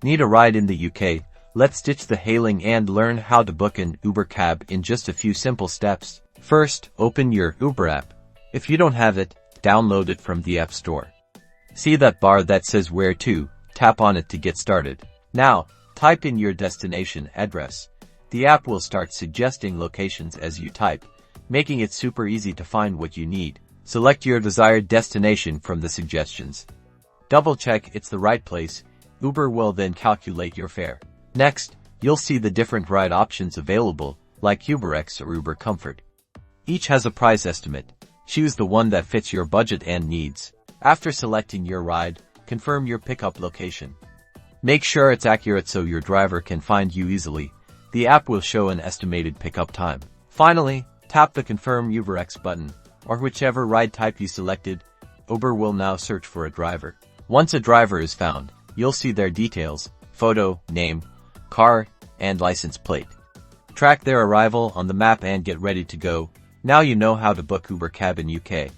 Need a ride in the UK? Let's ditch the hailing and learn how to book an Uber cab in just a few simple steps. First, open your Uber app. If you don't have it, download it from the App Store. See that bar that says Where to? Tap on it to get started. Now, type in your destination address. The app will start suggesting locations as you type, making it super easy to find what you need. Select your desired destination from the suggestions. Double check it's the right place. Uber will then calculate your fare. Next, you'll see the different ride options available, like UberX or Uber Comfort. Each has a price estimate. Choose the one that fits your budget and needs. After selecting your ride, confirm your pickup location. Make sure it's accurate so your driver can find you easily. The app will show an estimated pickup time. Finally, tap the Confirm UberX button, or whichever ride type you selected. Uber will now search for a driver. Once a driver is found, you'll see their details, photo, name, car, and license plate. Track their arrival on the map and get ready to go. Now you know how to book Uber cab in UK.